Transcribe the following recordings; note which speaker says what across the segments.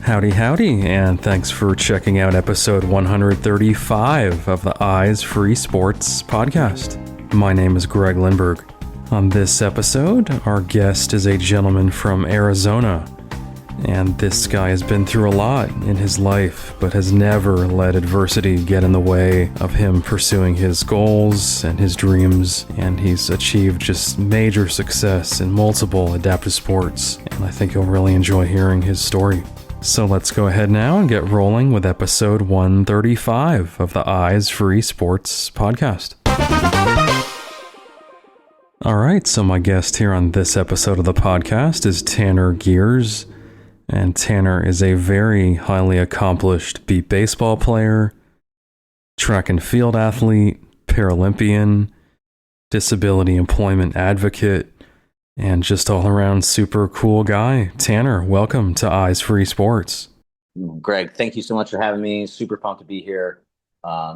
Speaker 1: Howdy, howdy, and thanks for checking out episode 135 of the Eyes Free Sports podcast. My name is Greg Lindberg. On this episode, our guest is a gentleman from Arizona, and this guy has been through a lot in his life, but has never let adversity get in the way of him pursuing his goals and his dreams, and he's achieved just major success in multiple adaptive sports, and I think you'll really enjoy hearing his story. So let's go ahead now and get rolling with episode 135 of the Eyes Free Sports podcast. All right, so my guest here on this episode of the podcast is Tanner Gers, and Tanner is a very highly accomplished beat baseball player, track and field athlete, Paralympian, disability employment advocate, and just all around super cool guy. Tanner, welcome to Eyes Free Sports.
Speaker 2: Greg, thank you so much for having me. Super pumped to be here.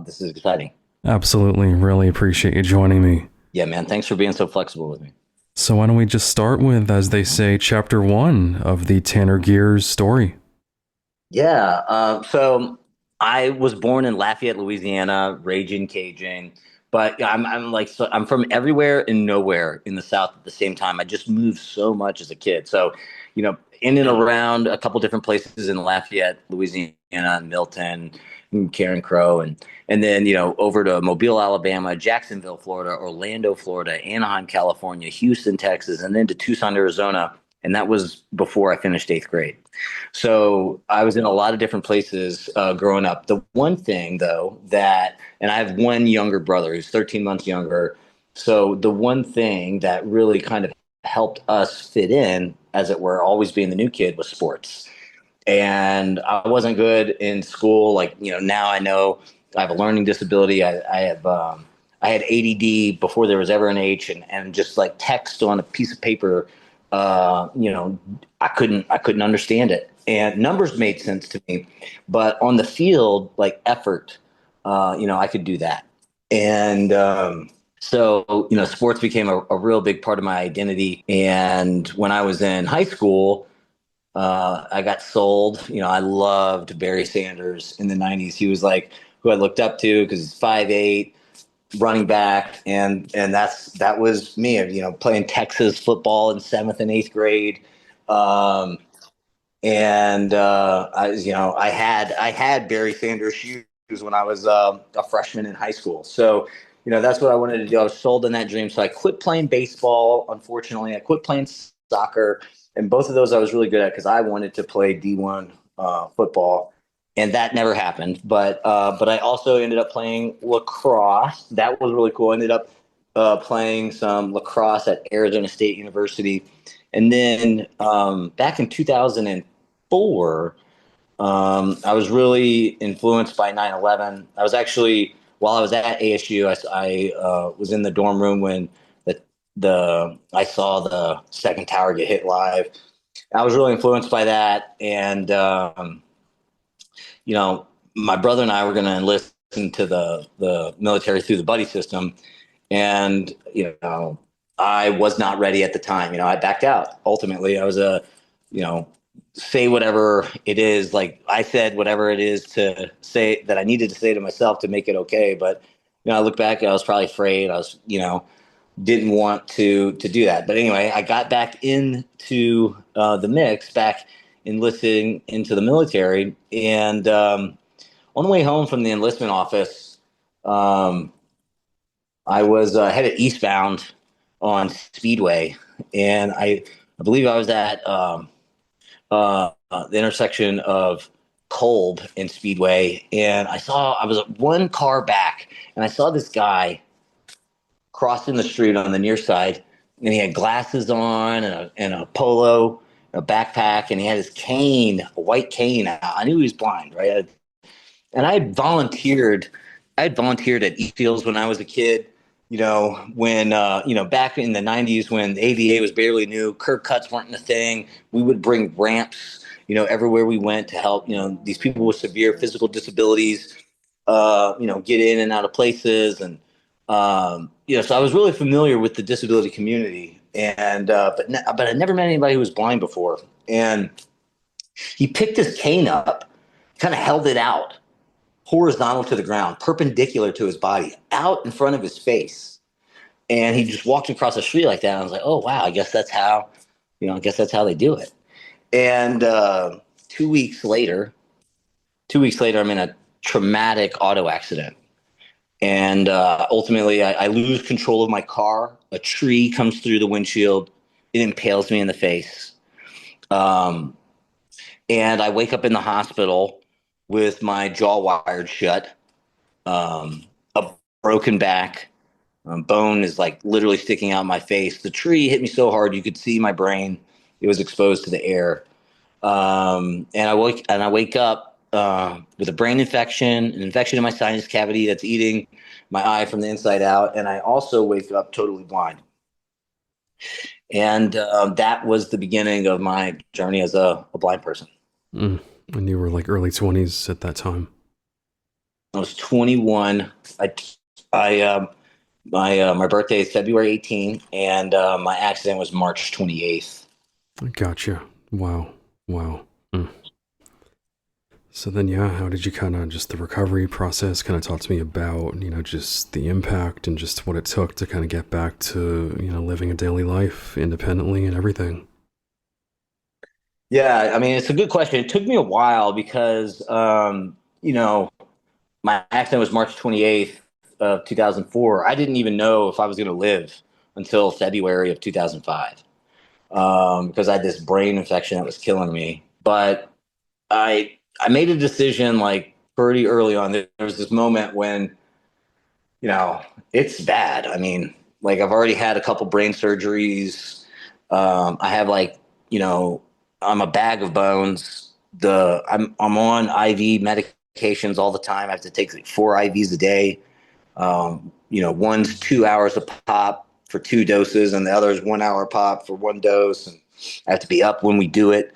Speaker 2: This is exciting.
Speaker 1: Absolutely. Really appreciate you joining me.
Speaker 2: Yeah, man. Thanks for being so flexible with me.
Speaker 1: So why don't we just start with, as they say, chapter 1 of the Tanner Gers story?
Speaker 2: Yeah. So I was born in Lafayette, Louisiana, raging Cajun. But I'm from everywhere and nowhere in the South at the same time. I just moved so much as a kid. So, in and around a couple different places in Lafayette, Louisiana, Milton, and Karen Crow, and then, over to Mobile, Alabama, Jacksonville, Florida, Orlando, Florida, Anaheim, California, Houston, Texas, and then to Tucson, Arizona. And that was before I finished 8th grade. So I was in a lot of different places growing up. The one thing, though, and I have one younger brother who's 13 months younger. So the one thing that really kind of helped us fit in, as it were, always being the new kid, was sports. And I wasn't good in school. Now I know I have a learning disability. I had ADD before there was ever an H, and just like text on a piece of paper, I couldn't understand it. And numbers made sense to me, but on the field, like effort, I could do that. And so sports became a real big part of my identity. And when I was in high school, I got sold. I loved Barry Sanders in the 90s. He was like who I looked up to because he's 5'8", running back, and that was me. Playing Texas football in 7th and 8th grade. I had Barry Sanders shoes when I was a freshman in high school. So, that's what I wanted to do. I was sold on that dream. So I quit playing baseball. Unfortunately, I quit playing soccer, and both of those I was really good at because I wanted to play D1 football, and that never happened. But I also ended up playing lacrosse. That was really cool. I ended up playing some lacrosse at Arizona State University. And then back in 2004, I was really influenced by 9/11. I was actually, while I was at ASU, I was in the dorm room when I saw the second tower get hit live. I was really influenced by that. And, my brother and I were going to enlist into the military through the buddy system. And, I was not ready at the time. I backed out. Ultimately, I was say whatever it is. Like I said, whatever it is to say that I needed to say to myself to make it okay. But, I look back, I was probably afraid. I was, didn't want to do that. But anyway, I got back into the mix, back enlisting into the military. And on the way home from the enlistment office, I was headed eastbound on Speedway, and I believe I was at the intersection of Kolb and Speedway, and I was one car back, and I saw this guy crossing the street on the near side, and he had glasses on and a polo, a backpack, and he had his cane, a white cane. I knew he was blind, right? And I had volunteered at E-Fields when I was a kid. When back in the 90s when the ADA was barely new, curb cuts weren't a thing. We would bring ramps, everywhere we went to help, these people with severe physical disabilities, get in and out of places. And, so I was really familiar with the disability community, and, but I never met anybody who was blind before. And He picked his cane up, kind of held it out horizontal to the ground, perpendicular to his body, out in front of his face. And he just walked across the street like that. And I was like, oh, wow, I guess that's how, I guess that's how they do it. And 2 weeks later, I'm in a traumatic auto accident. And ultimately, I lose control of my car. A tree comes through the windshield. It impales me in the face. And I wake up in the hospital with my jaw wired shut, a broken back, bone is like literally sticking out my face. The tree hit me so hard you could see my brain. It was exposed to the air. And I wake up with a brain infection, an infection in my sinus cavity that's eating my eye from the inside out. And I also wake up totally blind. And that was the beginning of my journey as a blind person.
Speaker 1: And you were like early 20s at that time.
Speaker 2: I was 21. My birthday is February 18, and my accident was March 28th.
Speaker 1: Gotcha. Wow. So then, how did you kind of just the recovery process kind of talk to me about, just the impact and just what it took to kind of get back to, living a daily life independently and everything?
Speaker 2: Yeah, I mean, it's a good question. It took me a while because, my accident was March 28th of 2004. I didn't even know if I was going to live until February of 2005 because I had this brain infection that was killing me. But I made a decision like pretty early on. There was this moment when, it's bad. I mean, like I've already had a couple brain surgeries. I have I'm a bag of bones. I'm on IV medications all the time. I have to take like 4 IVs a day. One's 2 hours a pop for 2 doses, and the other is 1 hour pop for 1 dose. And I have to be up when we do it.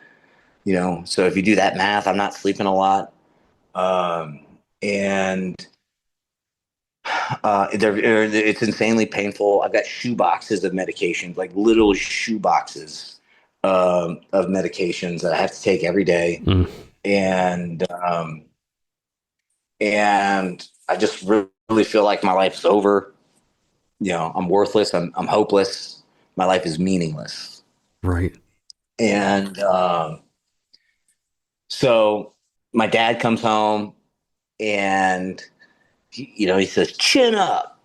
Speaker 2: So if you do that math, I'm not sleeping a lot. And it's insanely painful. I've got shoe boxes of medications, like literal shoe boxes of medications that I have to take every day. And I just really feel like my life's over. I'm worthless. I'm hopeless. My life is meaningless.
Speaker 1: Right.
Speaker 2: And so my dad comes home and he says, chin up,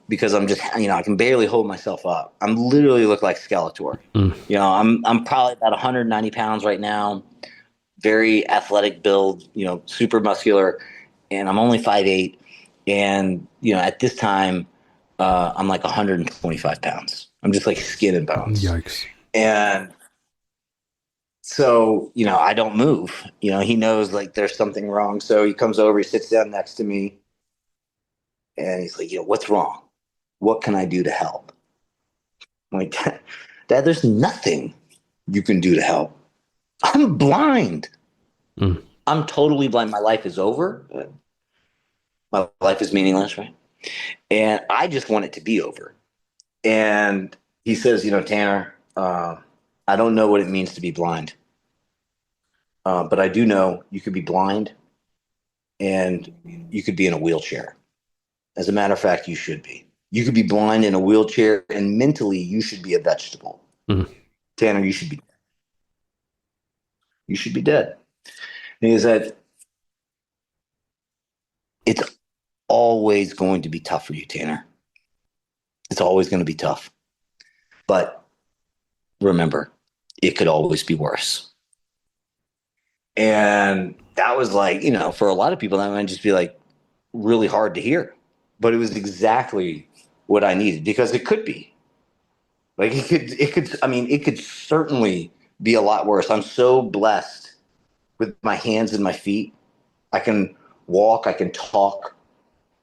Speaker 2: because I'm just, I can barely hold myself up. I'm literally look like Skeletor. I'm probably about 190 pounds right now, very athletic build, super muscular, and I'm only 5'8". And, at this time, I'm like 125 pounds. I'm just like skin and bones.
Speaker 1: Yikes.
Speaker 2: And so, I don't move. He knows like there's something wrong. So he comes over, he sits down next to me, and he's like, what's wrong? What can I do to help? I'm like, Dad, there's nothing you can do to help. I'm blind. I'm totally blind. My life is over. My life is meaningless, right? And I just want it to be over. And he says, Tanner, I don't know what it means to be blind. But I do know you could be blind and you could be in a wheelchair. As a matter of fact, you should be. You could be blind in a wheelchair, and mentally, you should be a vegetable. Tanner, you should be dead. You should be dead. And he said, it's always going to be tough for you, Tanner. It's always going to be tough. But remember, it could always be worse. And that was like, for a lot of people, that might just be like really hard to hear. But it was exactly what I needed, because it could be. Like it could certainly be a lot worse. I'm so blessed with my hands and my feet. I can walk, I can talk,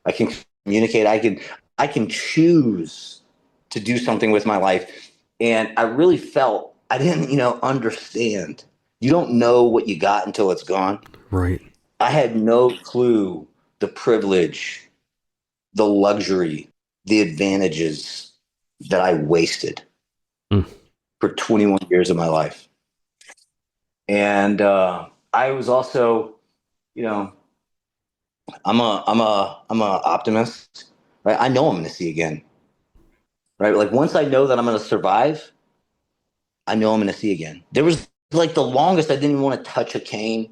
Speaker 2: I can communicate, I can choose to do something with my life. And I really felt I didn't, understand. You don't know what you got until it's gone.
Speaker 1: Right.
Speaker 2: I had no clue the privilege, the luxury, the advantages that I wasted for 21 years of my life. And I was also, you know, I'm a optimist, right? I know I'm going to see again, right? Like once I know that I'm going to survive, I know I'm going to see again. There was like the longest I didn't even want to touch a cane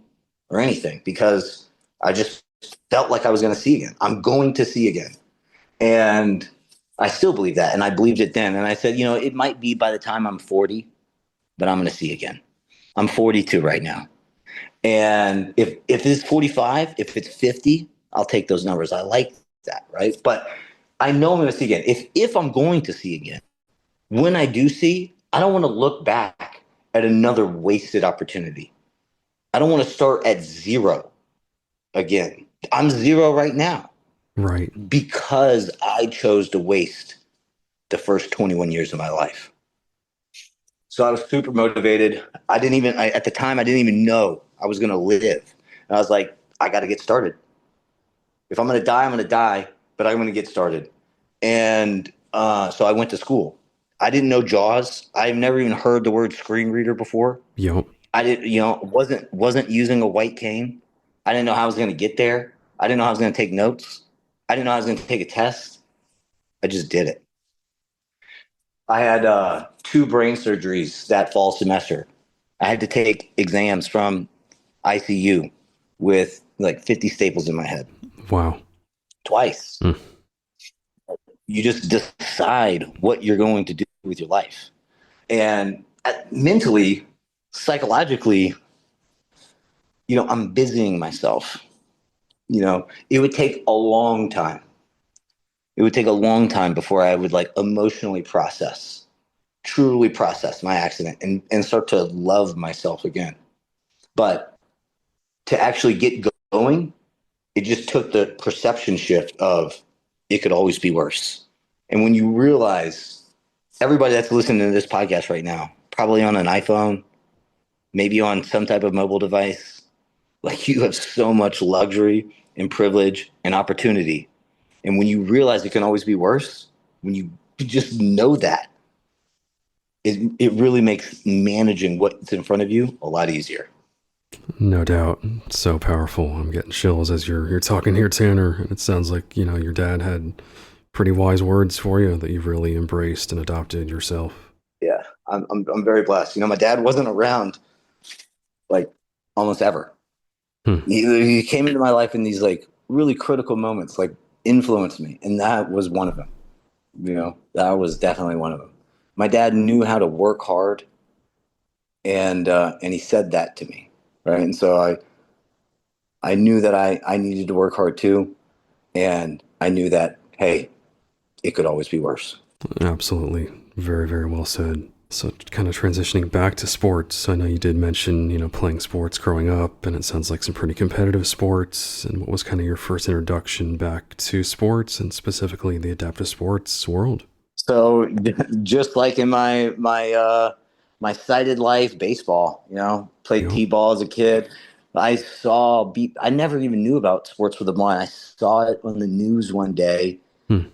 Speaker 2: or anything because I just felt like I was going to see again. I'm going to see again. And I still believe that. And I believed it then. And I said, it might be by the time I'm 40, but I'm going to see again. I'm 42 right now. And if it's 45, if it's 50, I'll take those numbers. I like that, right? But I know I'm going to see again. If I'm going to see again, when I do see, I don't want to look back at another wasted opportunity. I don't want to start at zero again. I'm zero right now
Speaker 1: Right.
Speaker 2: because I chose to waste the first 21 years of my life. So I was super motivated. At the time, I didn't even know I was going to live. And I was like, I got to get started. If I'm going to die, I'm going to die, but I'm going to get started. And so I went to school. I didn't know JAWS. I've never even heard the word screen reader before.
Speaker 1: Yep.
Speaker 2: I didn't, wasn't using a white cane. I didn't know how I was going to get there. I didn't know how I was going to take notes. I didn't know how I was going to take a test. I just did it. I had 2 brain surgeries that fall semester. I had to take exams from ICU with like 50 staples in my head
Speaker 1: Wow.
Speaker 2: twice.
Speaker 1: Mm.
Speaker 2: You just decide what you're going to do with your life. And mentally, psychologically, I'm busying myself. It would take a long time. It would take a long time before I would like emotionally truly process my accident and start to love myself again. But to actually get going, it just took the perception shift of it could always be worse. And when you realize everybody that's listening to this podcast right now, probably on an iPhone, maybe on some type of mobile device, like you have so much luxury and privilege and opportunity. And when you realize it can always be worse, when you just know that, it really makes managing what's in front of you a lot easier.
Speaker 1: No doubt. So powerful. I'm getting chills as you're talking here, Tanner. And it sounds like, your dad had pretty wise words for you that you've really embraced and adopted yourself.
Speaker 2: Yeah, I'm very blessed. My dad wasn't around like almost ever.
Speaker 1: Hmm.
Speaker 2: He came into my life in these like really critical moments, like influenced me, and that was one of them. That was definitely one of them. My dad knew how to work hard, and he said that to me, right? And so I knew that I needed to work hard too, and I knew that hey, it could always be worse.
Speaker 1: Absolutely. Very, very well said. So kind of transitioning back to sports, I know you did mention, playing sports growing up, and it sounds like some pretty competitive sports. And what was kind of your first introduction back to sports and specifically the adaptive sports world?
Speaker 2: So just like in my sighted life, baseball, played
Speaker 1: Yep.
Speaker 2: t-ball as a kid. I never even knew about sports with the blind. I saw it on the news one day.
Speaker 1: Hmm.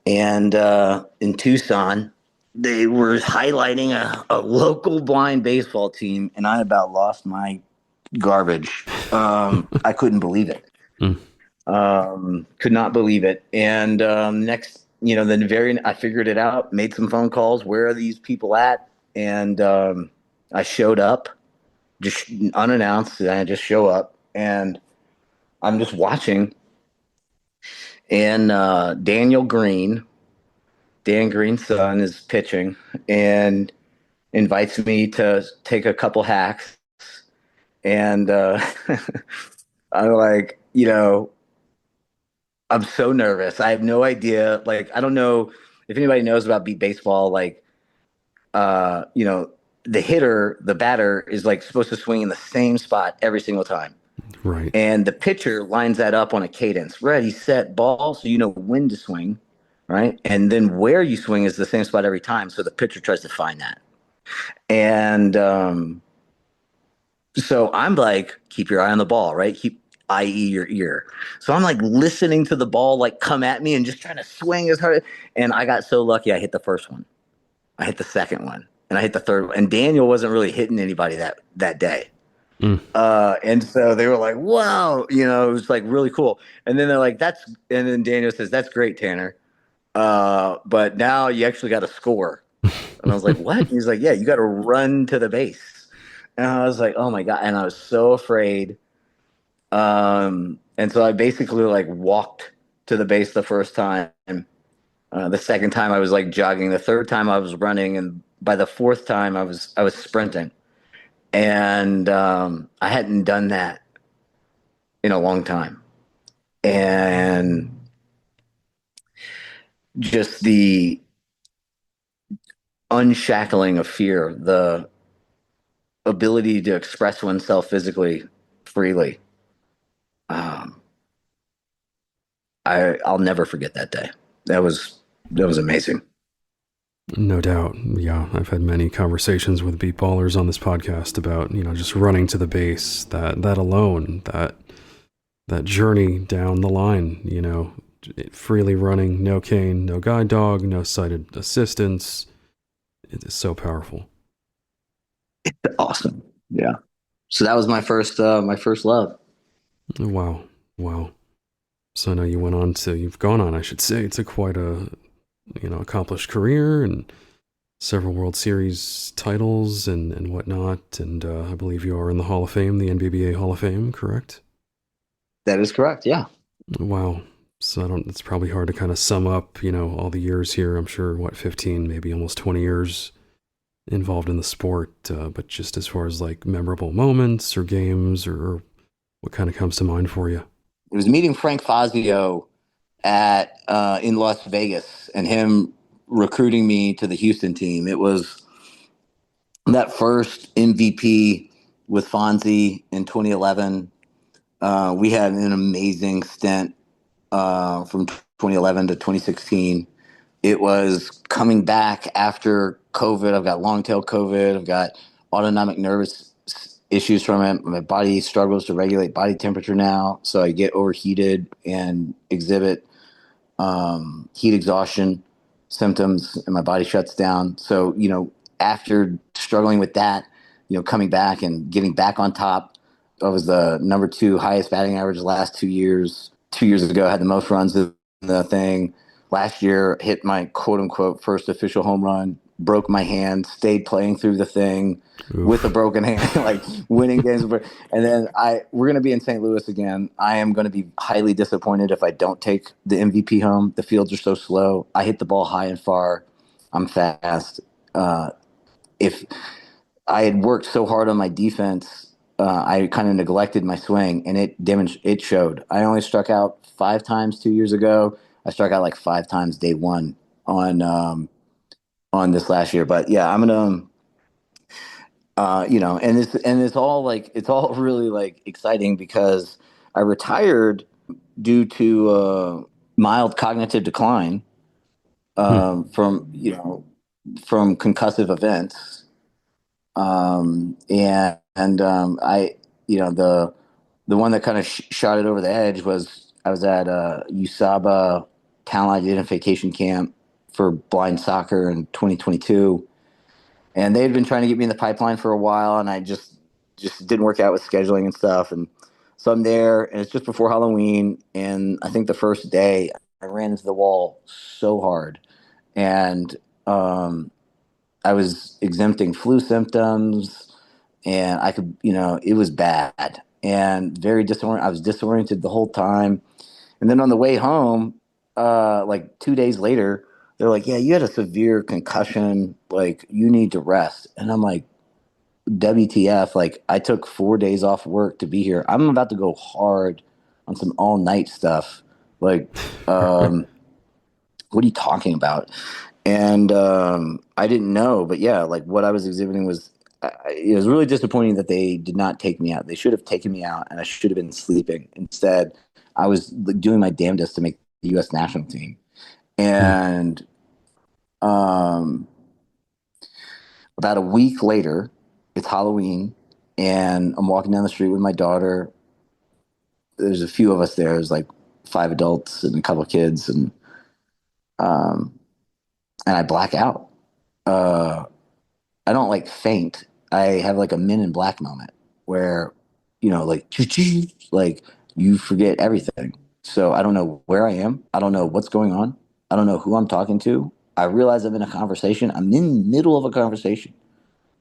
Speaker 2: And in Tucson, they were highlighting a local blind baseball team, and I about lost my garbage. I couldn't believe it.
Speaker 1: Hmm.
Speaker 2: Could not believe it. And next, I figured it out, made some phone calls. Where are these people at? And I showed up, just unannounced. And I just show up, and I'm just watching. And Dan Green's son, is pitching and invites me to take a couple hacks. And I'm like, I'm so nervous. I have no idea. Like, I don't know if anybody knows about beat baseball. Like, uh, you know, the batter is like supposed to swing in the same spot every single time.
Speaker 1: Right.
Speaker 2: And the pitcher lines that up on a cadence. Ready, set, ball. So you know when to swing, right? And then where you swing is the same spot every time. So the pitcher tries to find that. And so I'm like, keep your eye on the ball, right? Keep, i.e., your ear. So I'm like listening to the ball like come at me and just trying to swing as hard. And I got so lucky I hit the first one. I hit the second one. and I hit the third one. And Daniel wasn't really hitting anybody that day.
Speaker 1: Mm.
Speaker 2: And so they were like, wow, it was like really cool. And then they're like, and then Daniel says, that's great, Tanner. But now you actually got to score. And I was like, what? And he's like, yeah, you got to run to the base. And I was like, oh my God. And I was so afraid. And so I basically like walked to the base the first time. The second time I was like jogging. The third time I was running. And by the fourth time I was sprinting. And I hadn't done that in a long time. And just the unshackling of fear, the ability to express oneself physically freely. Um, I'll never forget that day. That was amazing.
Speaker 1: No doubt. Yeah, I've had many conversations with beat ballers on this podcast about, just running to the base, that alone, that journey down the line, freely running, no cane, no guide dog, no sighted assistance. It is so powerful.
Speaker 2: Awesome. Yeah. So that was my first love.
Speaker 1: Wow. Wow. So I know you've gone on, I should say, to quite a, accomplished career and several World Series titles and whatnot. And I believe you are in the Hall of Fame, the NBBA Hall of Fame, correct?
Speaker 2: That is correct. Yeah.
Speaker 1: Wow. So it's probably hard to kind of sum up, all the years here. I'm sure, 15, maybe almost 20 years involved in the sport. But just as far as like memorable moments or games or what kind of comes to mind for you?
Speaker 2: It was meeting Frank Fazio at in Las Vegas and him recruiting me to the Houston team. It was that first MVP with Fonzie in 2011. We had an amazing stint from 2011 to 2016. It was coming back after COVID. I've got long tail COVID. I've got autonomic nervous issues from it. My body struggles to regulate body temperature now. So I get overheated and exhibit heat exhaustion symptoms, and my body shuts down. So, after struggling with that, coming back and getting back on top, I was the number 2 highest batting average the last 2 years. 2 years ago, I had the most runs in the thing. Last year, hit my quote unquote first official home run, broke my hand, stayed playing through the thing with a
Speaker 1: Oof.
Speaker 2: broken hand, like winning games. And then we're going to be in St. Louis again. I am going to be highly disappointed if I don't take the MVP home. The fields are so slow. I hit the ball high and far. I'm fast. If I had worked so hard on my defense, I kind of neglected my swing, and it showed. I only struck out 5 times 2 years ago. I struck out like 5 times day one on this last year. But yeah, I'm gonna, and it's all really like exciting because I retired due to mild cognitive decline
Speaker 1: Hmm.
Speaker 2: from concussive events. And the one that kind of shot it over the edge was I was at USABA talent identification camp for blind soccer in 2022, and they had been trying to get me in the pipeline for a while, and I just didn't work out with scheduling and stuff. And so I'm there, and it's just before Halloween, and I think the first day I ran into the wall so hard, and I was exempting flu symptoms, and I could, it was bad and very disoriented. I was disoriented the whole time. And then on the way home, like 2 days later, they're like, yeah, you had a severe concussion. Like, you need to rest. And I'm like, WTF? Like, I took 4 days off work to be here. I'm about to go hard on some all night stuff. Like, what are you talking about? And I didn't know, but yeah, like what I was exhibiting was, it was really disappointing that they did not take me out. They should have taken me out, and I should have been sleeping. Instead, I was like, doing my damnedest to make the U.S. national team.
Speaker 1: Hmm.
Speaker 2: And um, about a week later, it's Halloween, and I'm walking down the street with my daughter. There's a few of us there. There's like 5 adults and a couple of kids, um, and I black out. Uh, I don't like faint. I have like a Men in Black moment where, like like you forget everything. So I don't know where I am. I don't know what's going on. I don't know who I'm talking to. I realize I'm in a conversation. I'm in the middle of a conversation,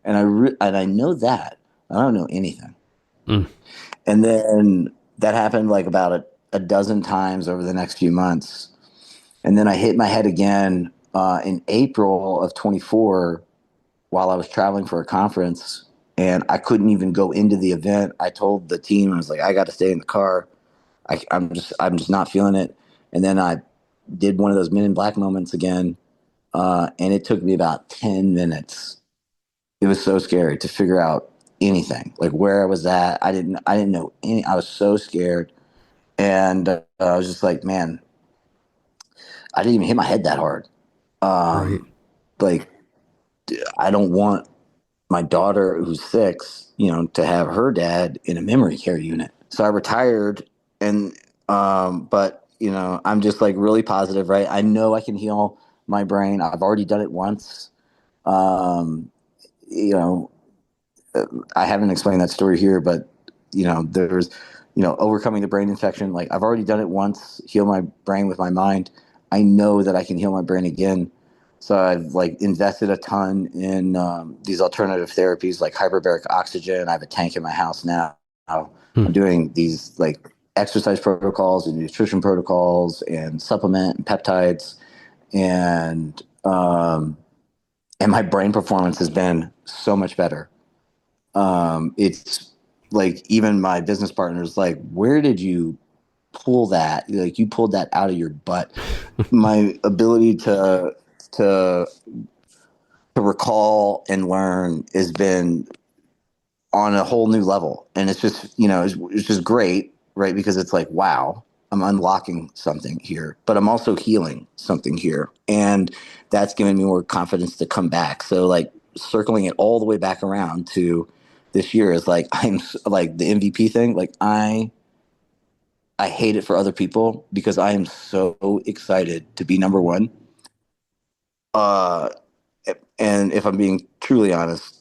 Speaker 2: and I know that I don't know anything.
Speaker 1: Mm.
Speaker 2: And then that happened like about a dozen times over the next few months. And then I hit my head again in April of 24 while I was traveling for a conference, and I couldn't even go into the event. I told the team, I was like, I got to stay in the car. I'm just not feeling it. And then I did one of those Men in Black moments again, and it took me about 10 minutes. It was so scary to figure out anything, like where I was at. I didn't know any. I was so scared, and I was just like, man, I didn't even hit my head that hard.
Speaker 1: Right.
Speaker 2: Like, I don't want my daughter who's 6, to have her dad in a memory care unit. So I retired, and but I'm just like really positive, right? I know I can heal my brain. I've already done it once. Um, you know, I haven't explained that story here, but there's overcoming the brain infection. Like I've already done it once, heal my brain with my mind. I know that I can heal my brain again. So I've like invested a ton in these alternative therapies like hyperbaric oxygen. I have a tank in my house now.
Speaker 1: Hmm.
Speaker 2: I'm doing these like exercise protocols and nutrition protocols and supplement and peptides, and and my brain performance has been so much better. It's like even my business partner's like, where did you pull that? Like you pulled that out of your butt. My ability to to recall and learn has been on a whole new level, and it's just it's just great, right? Because it's like, wow, I'm unlocking something here, but I'm also healing something here, and that's given me more confidence to come back. So like circling it all the way back around to this year is like like the MVP thing. Like I hate it for other people because I am so excited to be number one. Uh, and if I'm being truly honest,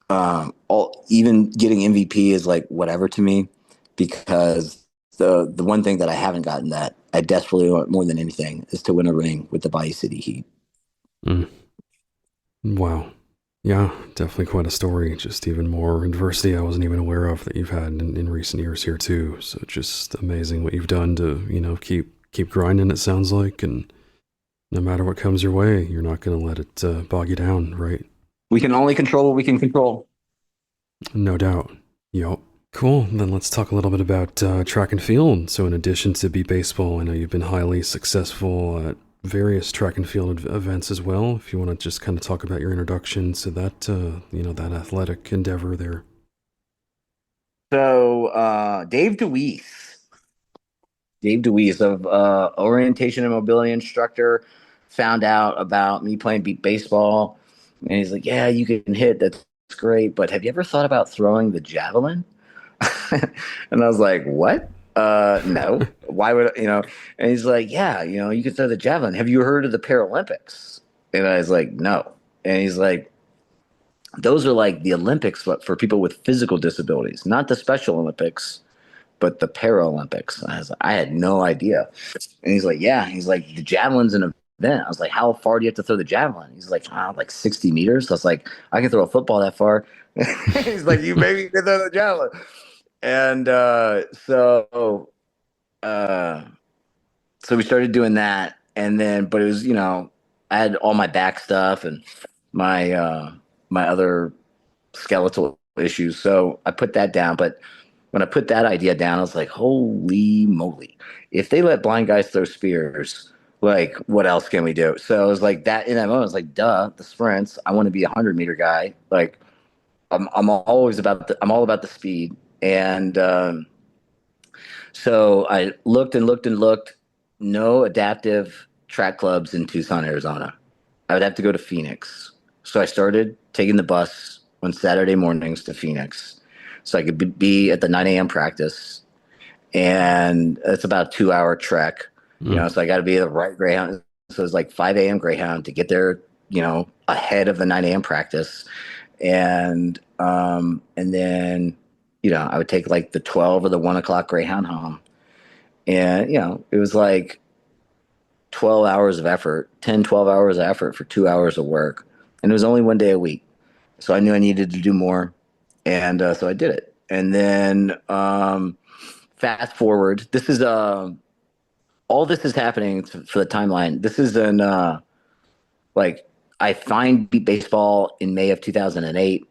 Speaker 2: all even getting MVP is like whatever to me, because the one thing that I haven't gotten that I desperately want more than anything is to win a ring with the Bayou City Heat.
Speaker 1: Mm. Wow. Yeah, definitely quite a story. Just even more adversity I wasn't even aware of that you've had in recent years here too. So just amazing what you've done to, keep grinding, it sounds like, and no matter what comes your way, you're not going to let it bog you down, right?
Speaker 2: We can only control what we can control.
Speaker 1: No doubt. Yup. Cool. Then let's talk a little bit about track and field. So, in addition to B baseball, I know you've been highly successful at various track and field events as well. If you want to just kind of talk about your introduction to that, that athletic endeavor there.
Speaker 2: So Dave DeWeese of orientation and mobility instructor, found out about me playing beat baseball, and he's like, "Yeah, you can hit. That's great, but have you ever thought about throwing the javelin?" And I was like, "What? No. Why would And he's like, "Yeah, you could throw the javelin. Have you heard of the Paralympics?" And I was like, "No." And he's like, "Those are like the Olympics, but for people with physical disabilities, not the Special Olympics, but the Paralympics." I had no idea. And he's like, "Yeah." He's like, "The javelin's an event." I was like, "How far do you have to throw the javelin?" He's like, like 60 meters. I was like, "I can throw a football that far." He's like, "You maybe can throw the javelin." And uh, so we started doing that. And then, but it was, I had all my back stuff and my, my other skeletal issues. So I put that down. But when I put that idea down, I was like, holy moly. If they let blind guys throw spears, like what else can we do? So I was like that in that moment, I was like, duh, the sprints. I want to be a 100-meter guy. Like I'm all about the speed. And so I looked and looked and looked. No adaptive track clubs in Tucson, Arizona. I would have to go to Phoenix. So I started taking the bus on Saturday mornings to Phoenix so I could be at the 9 a.m. practice. And it's about a 2-hour trek,
Speaker 1: Mm.
Speaker 2: so I got to be at the right Greyhound. So it's like 5 a.m. Greyhound to get there ahead of the 9 a.m. practice. And then, I would take like the 12 or the 1 o'clock Greyhound home. And, it was like 12 hours of effort, 10, 12 hours of effort for 2 hours of work. And it was only one day a week. So I knew I needed to do more. And so I did it. And then fast forward, all this is happening for the timeline. This is like, I find baseball in May of 2008.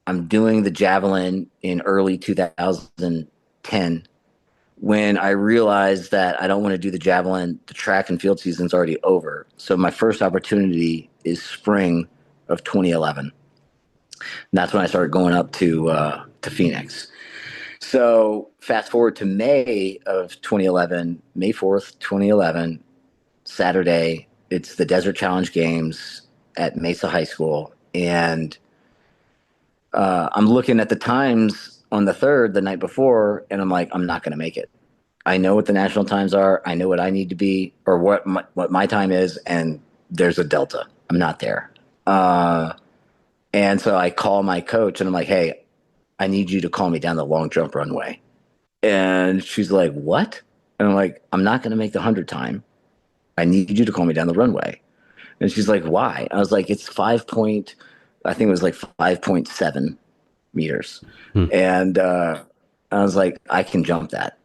Speaker 2: I'm doing the javelin in early 2010 when I realized that I don't want to do the javelin. The track and field season's already over. So my first opportunity is spring of 2011. And that's when I started going up to Phoenix. So fast forward to May of 2011, May 4th, 2011, Saturday. It's the Desert Challenge Games at Mesa High School. And I'm looking at the times on the 3rd, the night before, and I'm like, I'm not going to make it. I know what the national times are. I know what I need to be, or what my time is, and there's a delta. I'm not there. And so I call my coach, and I'm like, hey, I need you to call me down the long jump runway. And she's like, what? And I'm like, I'm not going to make the 100 time. I need you to call me down the runway. And she's like, why? I was like, it's I think it was like 5.7 meters.
Speaker 1: Hmm.
Speaker 2: And I was like, I can jump that.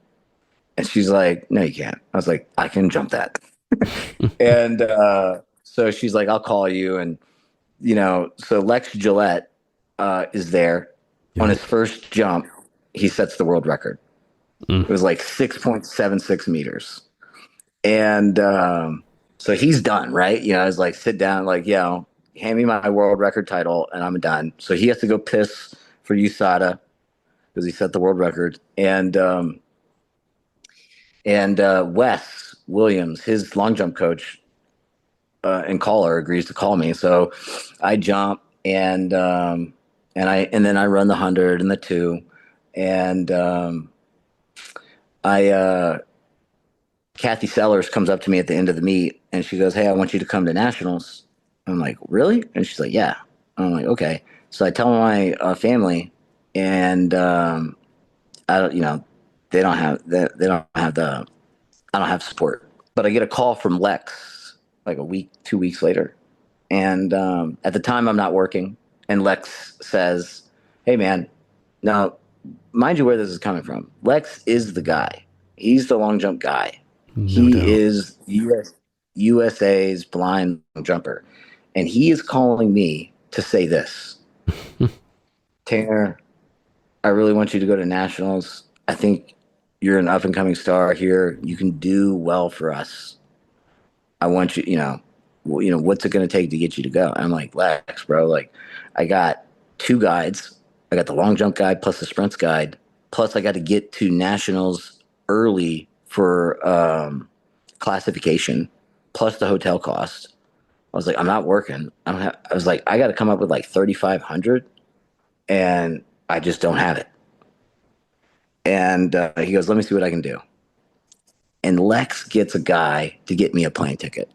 Speaker 2: And she's like, no, you can't. I was like, I can jump that. And so she's like, I'll call you. And, so Lex Gillette is there.
Speaker 1: Yeah.
Speaker 2: On his first jump, he sets the world record. It was like 6.76 meters. And so he's done, right? I was like, sit down, like, hand me my world record title and I'm done. So he has to go piss for USADA because he set the world record. And Wes Williams, his long jump coach and caller, agrees to call me. So I jump and then I run the 100 and the 2. And Kathy Sellers comes up to me at the end of the meet and she goes, hey, I want you to come to nationals. I'm like, really? And she's like, yeah. I'm like, okay. So I tell my family, and I don't, they don't have I don't have support. But I get a call from Lex like a week, 2 weeks later. And at the time I'm not working. And Lex says, hey man, now mind you where this is coming from. Lex is the guy. He's the long jump guy.
Speaker 1: No
Speaker 2: He
Speaker 1: doubt.
Speaker 2: is USA's blind jumper. And he is calling me to say this. Tanner, I really want you to go to nationals. I think you're an up and coming star here. You can do well for us. I want you, what's it going to take to get you to go? And I'm like, Lex, bro, like I got 2 guides. I got the long jump guide plus the sprints guide. Plus I got to get to nationals early for classification, plus the hotel cost. I was like, I'm not working. I was like, I got to come up with like 3,500 and I just don't have it. And he goes, let me see what I can do. And Lex gets a guy to get me a plane ticket.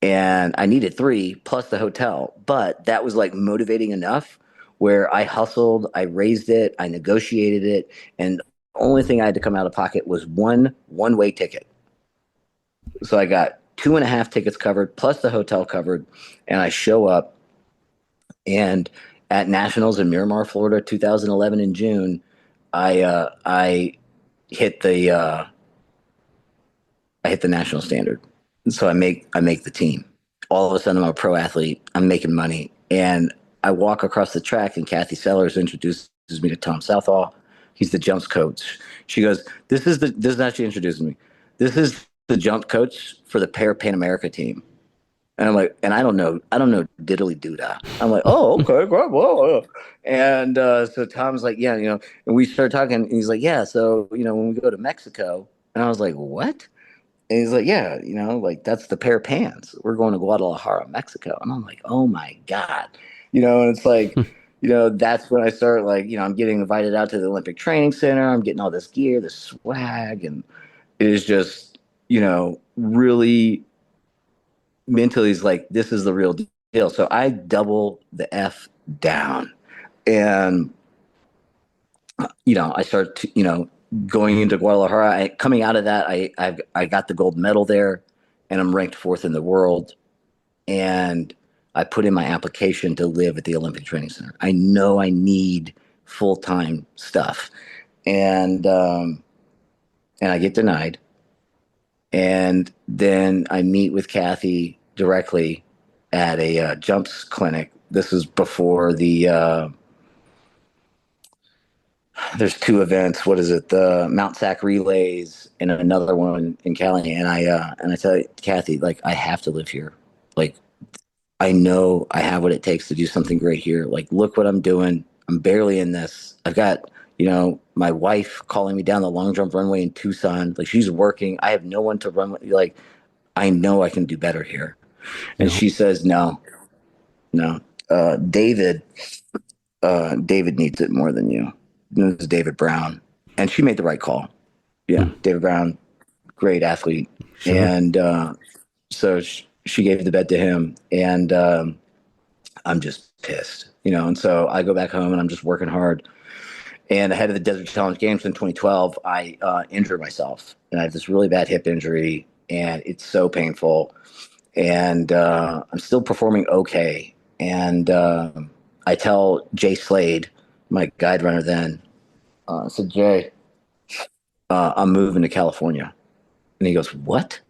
Speaker 2: And I needed 3 plus the hotel, but that was like motivating enough where I hustled, I raised it, I negotiated it. And the only thing I had to come out of pocket was one-way ticket. So I got 2.5 tickets covered plus the hotel covered. And I show up, and at Nationals in Miramar, Florida, 2011 in June, I hit the national standard. So I make the team. All of a sudden I'm a pro athlete. I'm making money. And I walk across the track and Kathy Sellers introduces me to Tom Southall. He's the jumps coach. She goes, this is how she introduces me. This is the jump coach for the Pan America team. And I'm like, and I don't know diddly doodah. I'm like, oh, okay, great, whoa. And so Tom's like, yeah, and we start talking. And he's like, yeah, so when we go to Mexico, and I was like, what? And he's like, yeah, like that's the pair of pants. We're going to Guadalajara, Mexico. And I'm like, oh my God. And it's like, that's when I start like, I'm getting invited out to the Olympic Training Center. I'm getting all this gear, this swag. And it is just, really mentally is like, this is the real deal. So I double the F down. And, I started, going into Guadalajara. Coming out of that, I got the gold medal there, and I'm ranked fourth in the world. And I put in my application to live at the Olympic Training Center. I know I need full-time stuff. And I get denied. And then I meet with Kathy directly at a jumps clinic. This was before there's two events. What is it? The Mount Sac relays and another one in Cali. And I tell Kathy, like, I have to live here. Like, I know I have what it takes to do something great here. Like, look what I'm doing. I'm barely in this. I've got, my wife calling me down the long jump runway in Tucson. Like, she's working. I have no one to run with. Like, I know I can do better here. And
Speaker 1: Yeah.
Speaker 2: she says, no, no. David needs it more than you. It was David Brown. And she made the right call. Yeah. David Brown, great athlete.
Speaker 1: Sure.
Speaker 2: And so she gave the bed to him. And I'm just pissed, and so I go back home and I'm just working hard. And ahead of the Desert Challenge Games in 2012, I injured myself, and I have this really bad hip injury, and it's so painful. And I'm still performing okay. And I tell Jay Slade, my guide runner then, I said, Jay, I'm moving to California. And he goes, what?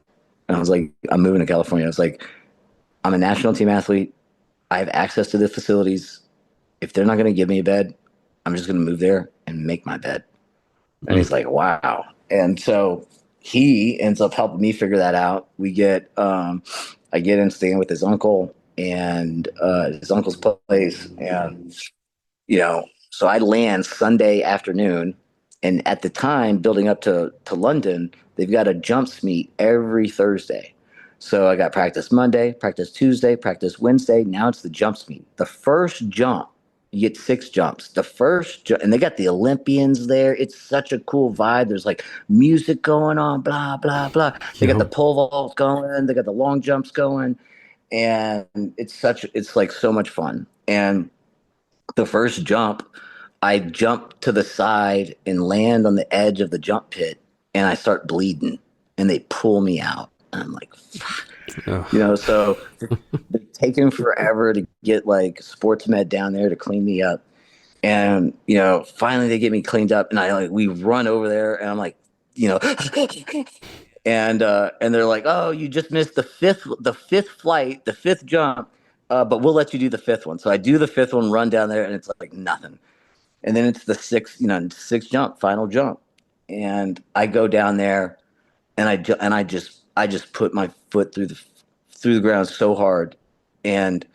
Speaker 2: And I was like, I'm moving to California. I was like, I'm a national team athlete. I have access to the facilities. If they're not going to give me a bed, I'm just going to move there and make my bed. And he's like, wow. And so he ends up helping me figure that out. I get in staying with his uncle and his uncle's place. And, so I land Sunday afternoon. And at the time, building up to London, they've got a jumps meet every Thursday. So I got practice Monday, practice Tuesday, practice Wednesday. Now it's the jumps meet. The first jump, you get 6 jumps. And they got the Olympians there. It's such a cool vibe. There's like music going on, blah, blah, blah. They got
Speaker 1: Yeah.
Speaker 2: the pole vaults going. They got the long jumps going. And it's like so much fun. And the first jump, I jump to the side and land on the edge of the jump pit, and I start bleeding, and they pull me out. And I'm like, so they're taking forever to get like sports med down there to clean me up. And, finally they get me cleaned up, and we run over there, and I'm like, and they're like, oh, you just missed the fifth flight, the fifth jump. But we'll let you do the fifth one. So I do the fifth one, run down there, and it's like nothing. And then it's the sixth jump, final jump. And I go down there, and I just put my foot through the ground so hard. And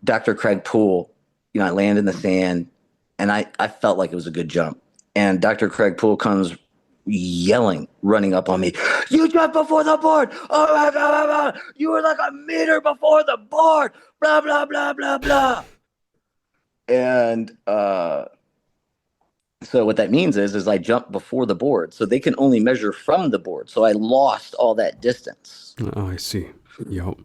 Speaker 2: Dr. Craig Poole, I land in the sand, and I felt like it was a good jump. And Dr. Craig Poole comes yelling, running up on me, you jumped before the board. Oh, blah, blah, blah, blah. You were like a meter before the board. Blah, blah, blah, blah, blah. And so what that means is I jumped before the board. So they can only measure from the board. So I lost all that distance.
Speaker 1: Oh, I see. Yep.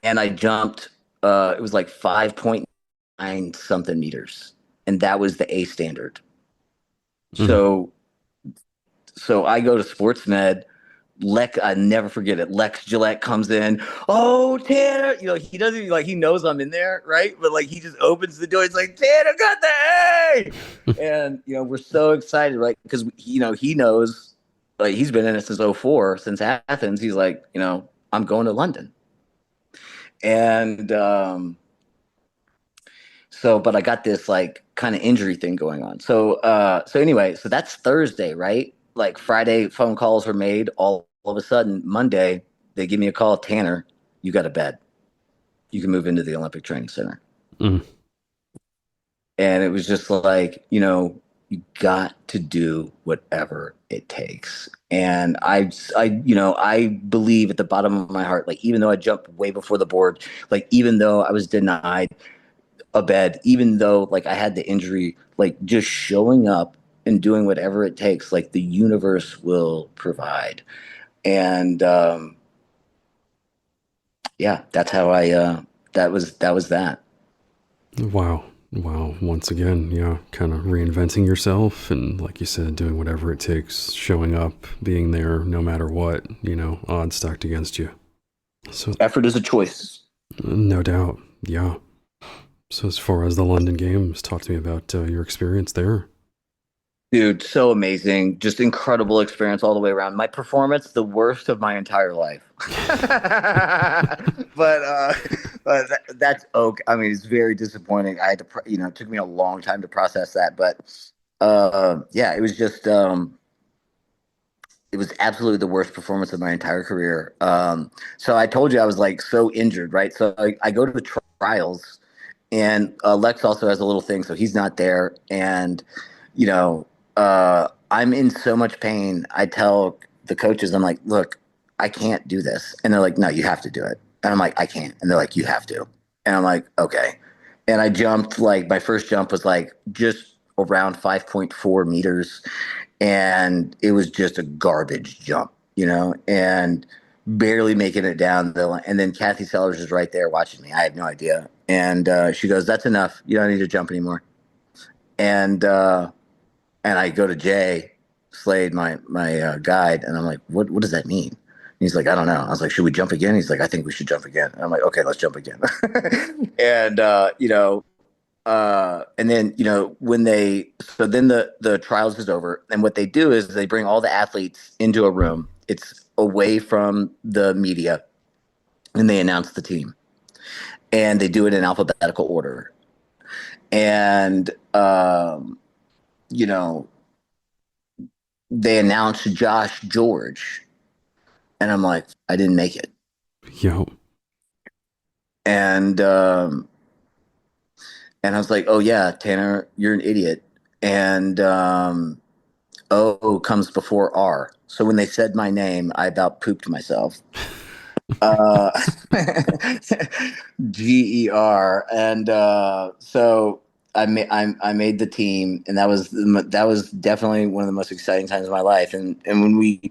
Speaker 2: And I jumped, it was like 5.9 something meters. And that was the A standard. So I go to sports med. I never forget it. Lex Gillette comes in. Oh, Tanner, he doesn't even, like, he knows I'm in there, right? But like, he just opens the door. He's like, Tanner got the A, and we're so excited, right? Because he knows, like, he's been in it since '04, since Athens. He's like, I'm going to London, and but I got this like kind of injury thing going on. So anyway, so that's Thursday, right? Like Friday, phone calls were made. All of a sudden, Monday, they give me a call. Tanner, you got a bed. You can move into the Olympic Training Center. And it was just like, you got to do whatever it takes. And I believe at the bottom of my heart, like, even though I jumped way before the board, like, even though I was denied a bed, even though like I had the injury, like, just showing up and doing whatever it takes, like, the universe will provide. And yeah, that's how that was that.
Speaker 1: Wow. Wow. Once again, yeah, kind of reinventing yourself and, like you said, doing whatever it takes, showing up, being there no matter what, odds stacked against you. So,
Speaker 2: Effort is a choice.
Speaker 1: no doubt. Yeah. So, as far as the London Games, talk to me about your experience there.
Speaker 2: Dude, so amazing. Just incredible experience all the way around. My performance, the worst of my entire life. That's okay. I mean, it's very disappointing. I had to, it took me a long time to process that. But yeah, it was absolutely the worst performance of my entire career. So I told you I was like so injured, right? So I go to the trials, and Lex also has a little thing, so he's not there. And you know, I'm in so much pain. I tell the coaches, I'm like, look, I can't do this, and they're like, no, you have to do it. And I'm like, I can't, and they're like, you have to, and I'm like, okay. And I jumped, like my first jump was like just around 5.4 meters, and it was just a garbage jump, and barely making it down the line. And then Kathy Sellers is right there watching me. I had no idea, and she goes, "That's enough. You don't need to jump anymore." And I go to Jay Slade, my guide, and I'm like, "What does that mean?" And he's like, "I don't know." I was like, "Should we jump again?" He's like, "I think we should jump again." And I'm like, "Okay, let's jump again." And and then when then the trials is over, and what they do is they bring all the athletes into a room. It's away from the media, and they announce the team, and they do it in alphabetical order. And you know they announce Josh George, and I'm like, I didn't make it.
Speaker 1: Yo.
Speaker 2: And I was like, oh yeah, Tanner, you're an idiot. And O comes before R. So when they said my name, I about pooped myself. Uh, GER, and so I made the team, and that was definitely one of the most exciting times of my life. And when we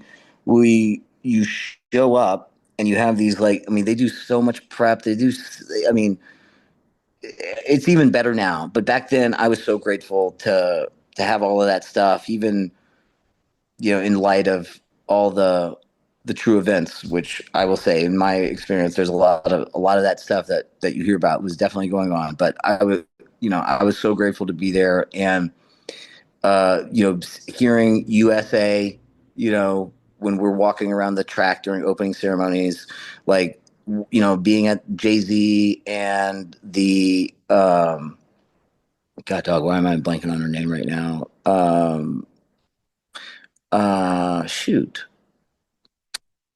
Speaker 2: you show up and you have these, like, I mean, they do so much prep. I mean, it's even better now, but back then I was so grateful to have all of that stuff, even in light of all the true events, which I will say, in my experience, there's a lot of that stuff that you hear about was definitely going on. But I was so grateful to be there, and hearing USA, when we're walking around the track during opening ceremonies, like, being at Jay Z and the God dog, why am I blanking on her name right now? Shoot.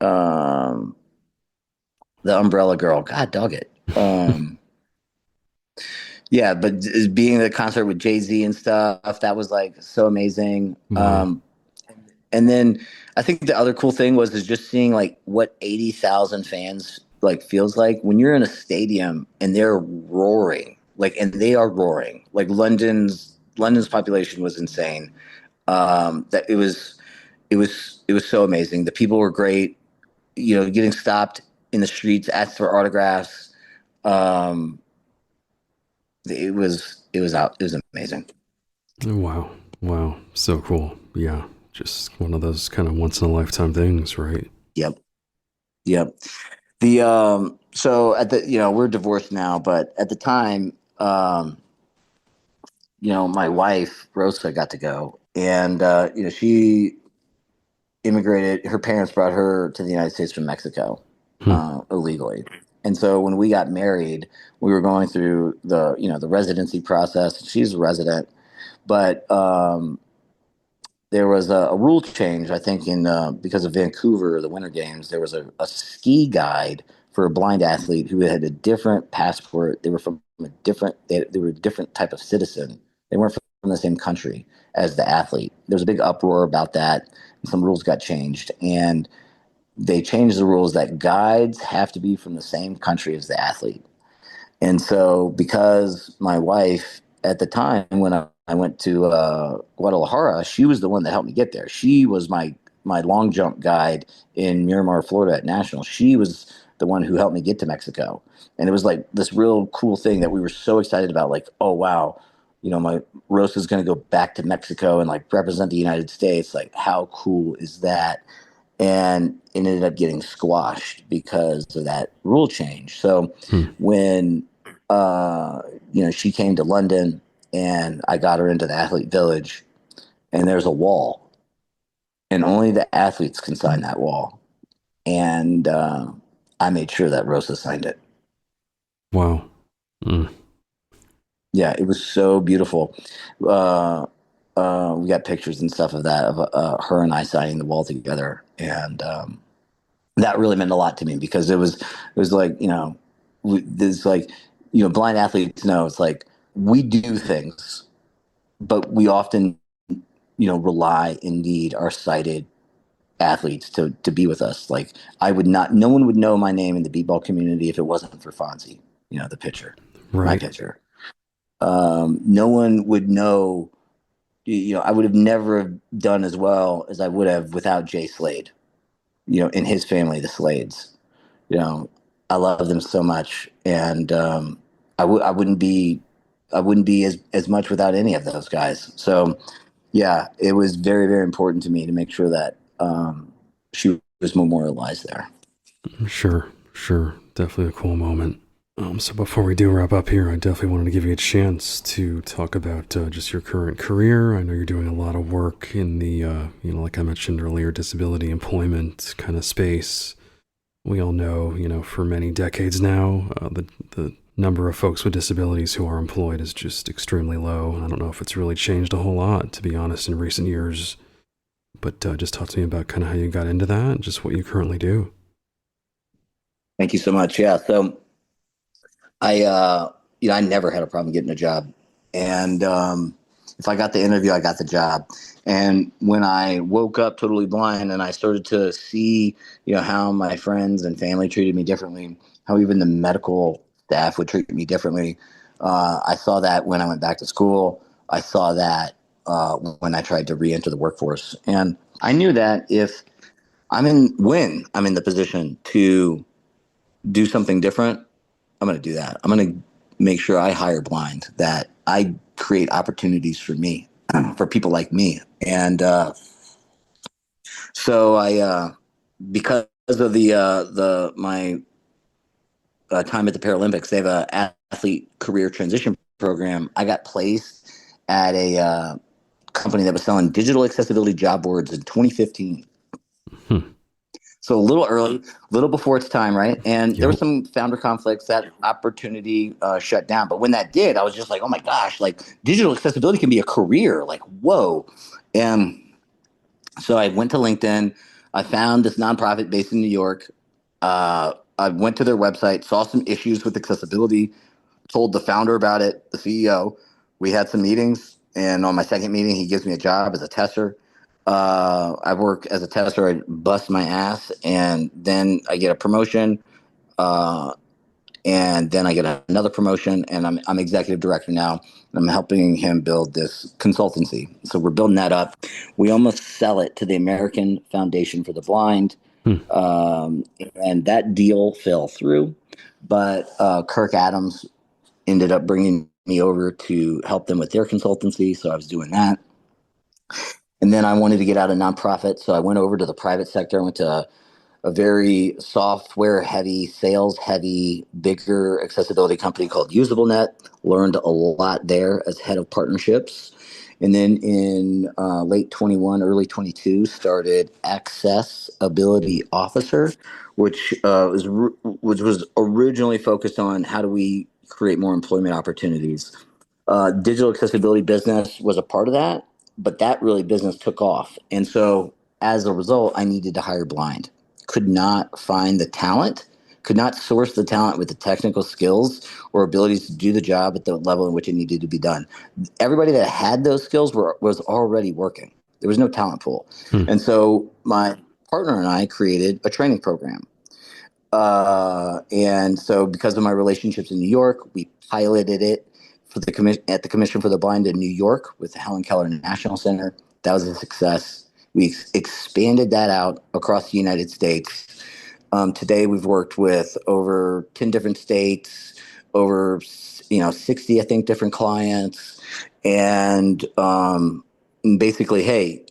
Speaker 2: Um, the Umbrella Girl. God dog it. Yeah, but being at the concert with Jay Z and stuff, that was like so amazing.
Speaker 1: Wow.
Speaker 2: And then I think the other cool thing was is just seeing like what 80,000 fans like feels like when you're in a stadium and they're roaring, like, and they are roaring. Like London's population was insane. That it was so amazing. The people were great. Getting stopped in the streets, asked for autographs. Um, it was amazing.
Speaker 1: Wow. Wow. So cool. Yeah. Just one of those kind of once in a lifetime things, right?
Speaker 2: Yep. Yep. So at the we're divorced now, but at the time, my wife Rosa got to go, and she immigrated. Her parents brought her to the United States from Mexico,
Speaker 1: Hmm.
Speaker 2: illegally. And so when we got married, we were going through the residency process. She's a resident, but there was a rule change, I think, in because of Vancouver, the Winter Games. There was a ski guide for a blind athlete who had a different passport. They were from a different. They were a different type of citizen. They weren't from the same country as the athlete. There was a big uproar about that, and some rules got changed. And they changed the rules that guides have to be from the same country as the athlete. And so, because my wife at the time, when I went to Guadalajara, she was the one that helped me get there. She was my long jump guide in Miramar, Florida at National. She was the one who helped me get to Mexico. And it was like this real cool thing that we were so excited about. Like, oh, wow, my Rosa's going to go back to Mexico and like represent the United States. Like, how cool is that? And it ended up getting squashed because of that rule change. So
Speaker 1: Hmm.
Speaker 2: when, she came to London and I got her into the athlete village, and there's a wall and only the athletes can sign that wall. And I made sure that Rosa signed it.
Speaker 1: Wow. Mm.
Speaker 2: Yeah, it was so beautiful. Uh, we got pictures and stuff of that, of her and I signing the wall together. And that really meant a lot to me because it was like, there's like, blind athletes know it's like we do things, but we often, rely and need our sighted athletes to be with us. Like no one would know my name in the b-ball community if it wasn't for Fonzie, the pitcher, my
Speaker 1: Right.
Speaker 2: pitcher. No one would know, I would have never have done as well as I would have without Jay Slade, in his family, the Slades. I love them so much. And I wouldn't be as much without any of those guys. So yeah, it was very, very important to me to make sure that she was memorialized there.
Speaker 1: Sure. Sure. Definitely a cool moment. So before we do wrap up here, I definitely wanted to give you a chance to talk about just your current career. I know you're doing a lot of work in the, like I mentioned earlier, disability employment kind of space. We all know, for many decades now, the number of folks with disabilities who are employed is just extremely low. And I don't know if it's really changed a whole lot, to be honest, in recent years. But just talk to me about kind of how you got into that and just what you currently do.
Speaker 2: Thank you so much. Yeah. So I never had a problem getting a job. And if I got the interview, I got the job. And when I woke up totally blind and I started to see, how my friends and family treated me differently, how even the medical staff would treat me differently. I saw that when I went back to school. I saw that when I tried to re-enter the workforce. And I knew that when I'm in the position to do something different, I'm going to do that. I'm going to make sure I hire blind, that I create opportunities for me, for people like me. And so because of my time at the Paralympics, they have a athlete career transition program. I got placed at a company that was selling digital accessibility job boards in 2015.
Speaker 1: Hmm.
Speaker 2: So a little early, a little before its time, right? And there were
Speaker 1: Yep.
Speaker 2: some founder conflicts. That opportunity shut down. But when that did, I was just like, oh my gosh, like digital accessibility can be a career. Like, whoa. And so I went to LinkedIn. I found this nonprofit based in New York. I went to their website, saw some issues with accessibility, told the founder about it, the CEO. We had some meetings, and on my second meeting, he gives me a job as a tester. I work as a tester. I bust my ass, and then I get a promotion, uh, and then I get another promotion, and I'm executive director now, and I'm helping him build this consultancy. So we're building that up. We almost sell it to the American Foundation for the Blind,
Speaker 1: Hmm.
Speaker 2: and that deal fell through. But Kirk Adams ended up bringing me over to help them with their consultancy. So I was doing that. And then I wanted to get out of nonprofit. So I went over to the private sector. I went to a very software heavy, sales heavy, bigger accessibility company called UsableNet. Learned a lot there as head of partnerships. And then in late 21, early 22, started AccessAbility Officer, which was originally focused on how do we create more employment opportunities. Digital accessibility business was a part of that, but that really business took off. And so as a result, I needed to hire blind. Could not find the talent, could not source the talent with the technical skills or abilities to do the job at the level in which it needed to be done. Everybody that had those skills was already working. There was no talent pool.
Speaker 1: Hmm.
Speaker 2: And so my partner and I created a training program. And so because of my relationships in New York, we piloted it for at the Commission for the Blind in New York with the Helen Keller National Center. That was a success. We expanded that out across the United States. Today we've worked with over 10 different states, over 60, I think, different clients. And basically, hey,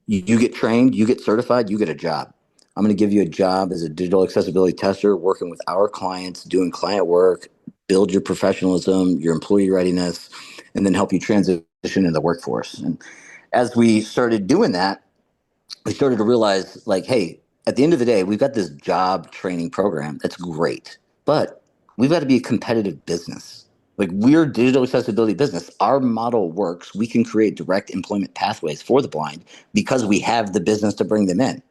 Speaker 2: you get trained, you get certified, you get a job. I'm going to give you a job as a digital accessibility tester, working with our clients, doing client work, build your professionalism, your employee readiness, and then help you transition in the workforce. And as we started doing that, we started to realize, like, hey, at the end of the day, we've got this job training program that's great, but we've got to be a competitive business. Like, we're a digital accessibility business. Our model works. We can create direct employment pathways for the blind because we have the business to bring them in.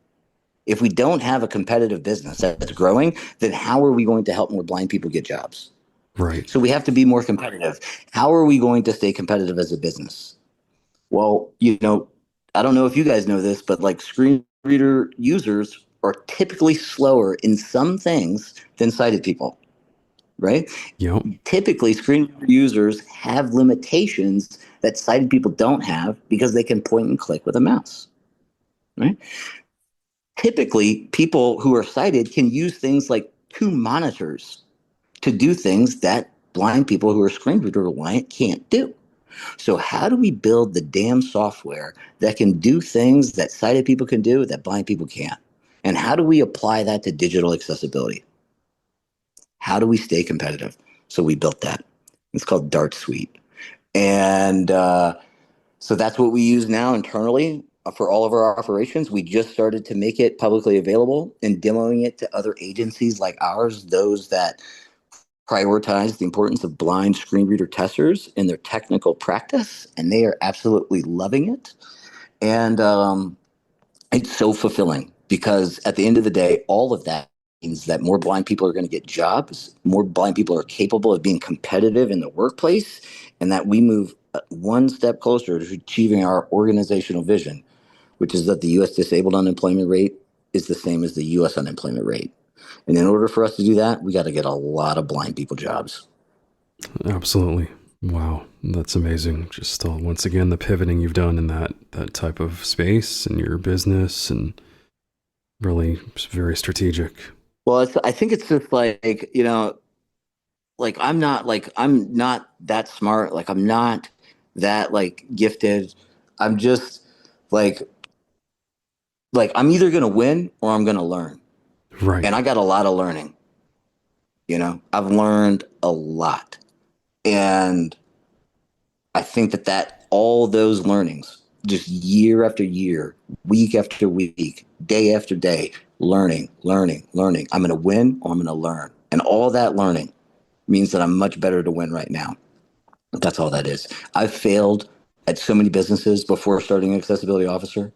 Speaker 2: If we don't have a competitive business that's growing, then how are we going to help more blind people get jobs?
Speaker 1: Right.
Speaker 2: So we have to be more competitive. How are we going to stay competitive as a business? Well, I don't know if you guys know this, but like, screen reader users are typically slower in some things than sighted people, right?
Speaker 1: Yep.
Speaker 2: Typically, screen reader users have limitations that sighted people don't have because they can point and click with a mouse, right? Typically, people who are sighted can use things like two monitors to do things that blind people who are screen reader reliant can't do. So how do we build the damn software that can do things that sighted people can do that blind people can't? And how do we apply that to digital accessibility? How do we stay competitive? So we built that. It's called Dart Suite. And so that's what we use now internally for all of our operations. We just started to make it publicly available and demoing it to other agencies like ours, those that prioritize the importance of blind screen reader testers in their technical practice, and they are absolutely loving it. And it's so fulfilling because at the end of the day, all of that means that more blind people are going to get jobs, more blind people are capable of being competitive in the workplace, and that we move one step closer to achieving our organizational vision, which is that the U.S. disabled unemployment rate is the same as the U.S. unemployment rate. And in order for us to do that, we got to get a lot of blind people jobs.
Speaker 1: Absolutely. Wow. That's amazing. Just once again, the pivoting you've done in that type of space and your business, and really very strategic.
Speaker 2: Well, I think it's just like, I'm not that smart. Like, I'm not that like gifted. I'm just like, I'm either going to win or I'm going to learn.
Speaker 1: Right.
Speaker 2: And I got a lot of learning. I've learned a lot. And I think that all those learnings, just year after year, week after week, day after day, learning, learning, learning. I'm going to win or I'm going to learn. And all that learning means that I'm much better to win right now. That's all that is. I've failed at so many businesses before starting Accessibility Officer,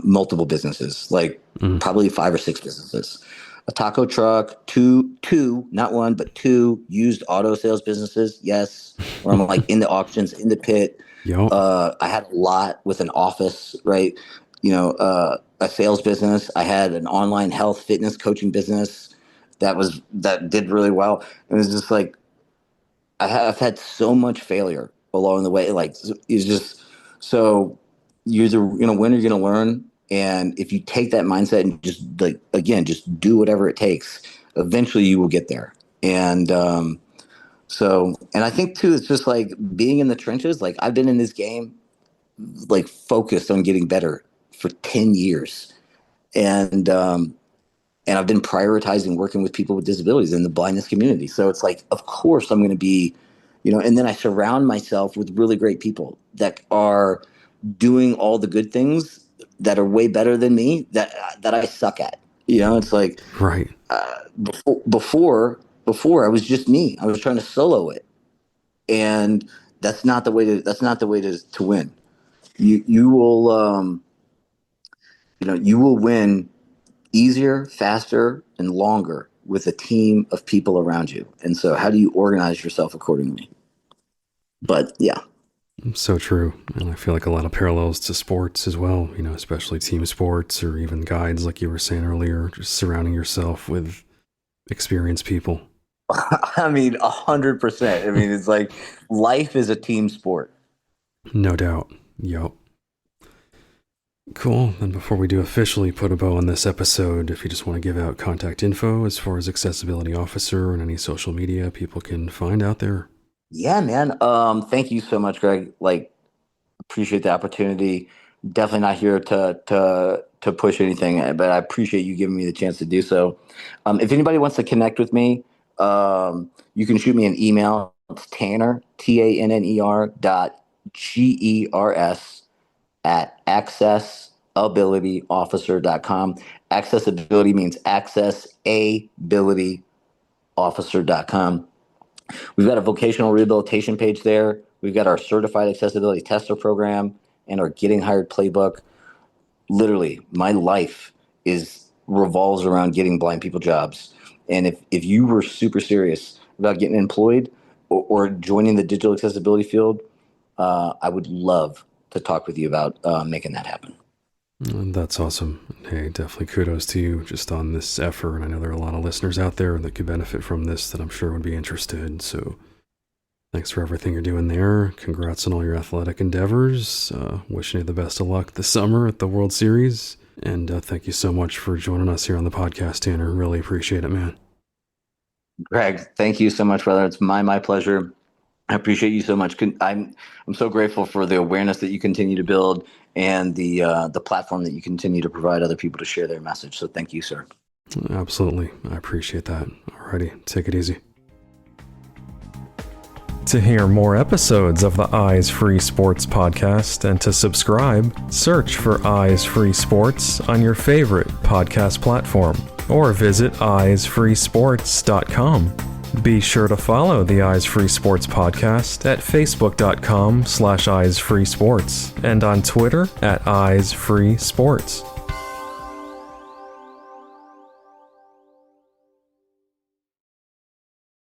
Speaker 2: multiple businesses, like
Speaker 1: Mm.
Speaker 2: probably 5 or 6 businesses. A taco truck, two, not one, but two used auto sales businesses. Yes, where I'm like in the auctions, in the pit.
Speaker 1: Yep.
Speaker 2: I had a lot with an office, right? A sales business. I had an online health fitness coaching business that did really well. And it's just like I've had so much failure along the way. Like, it's just so you're either gonna win or you're gonna learn. And if you take that mindset and just, like, again, just do whatever it takes, eventually you will get there. And and I think too, it's just like being in the trenches. Like, I've been in this game, like, focused on getting better for 10 years. And and I've been prioritizing working with people with disabilities in the blindness community. So it's like, of course I'm going to be, and then I surround myself with really great people that are doing all the good things that are way better than me that I suck at. It's like,
Speaker 1: Right.
Speaker 2: before I was just me. I was trying to solo it, and that's not the way to win. You will you will win easier, faster, and longer with a team of people around you. And so, how do you organize yourself accordingly? But yeah.
Speaker 1: So true. And I feel like a lot of parallels to sports as well, especially team sports or even guides, like you were saying earlier, just surrounding yourself with experienced people.
Speaker 2: I mean, 100%. I mean, it's like
Speaker 1: Mm.
Speaker 2: life is a team sport.
Speaker 1: No doubt. Yep. Cool. And before we do officially put a bow on this episode, if you just want to give out contact info as far as Accessibility Officer and any social media people can find out there.
Speaker 2: Yeah, man. Thank you so much, Greg. Appreciate the opportunity. Definitely not here to push anything, but I appreciate you giving me the chance to do so. If anybody wants to connect with me, you can shoot me an email. It's Tanner, TANNER .GERS at accessabilityofficer.com. Accessibility means accessabilityofficer.com. We've got a vocational rehabilitation page there. We've got our certified accessibility tester program and our getting hired playbook. Literally, my life revolves around getting blind people jobs. And if you were super serious about getting employed or joining the digital accessibility field, I would love to talk with you about making that happen.
Speaker 1: That's awesome. Hey, definitely kudos to you just on this effort. I know there are a lot of listeners out there that could benefit from this that I'm sure would be interested. So thanks for everything you're doing there. Congrats on all your athletic endeavors. Wishing you the best of luck this summer at the World Series. And thank you so much for joining us here on the podcast, Tanner. Really appreciate it, man.
Speaker 2: Greg, thank you so much, brother. It's my pleasure. I appreciate you so much. I'm so grateful for the awareness that you continue to build and the platform that you continue to provide other people to share their message. So thank you, sir.
Speaker 1: Absolutely. I appreciate that. Alrighty, take it easy. To hear more episodes of the Eyes Free Sports podcast and to subscribe, search for Eyes Free Sports on your favorite podcast platform or visit eyesfreesports.com. Be sure to follow the Eyes Free Sports podcast at facebook.com/eyesfreesports and on Twitter at Eyes Free Sports.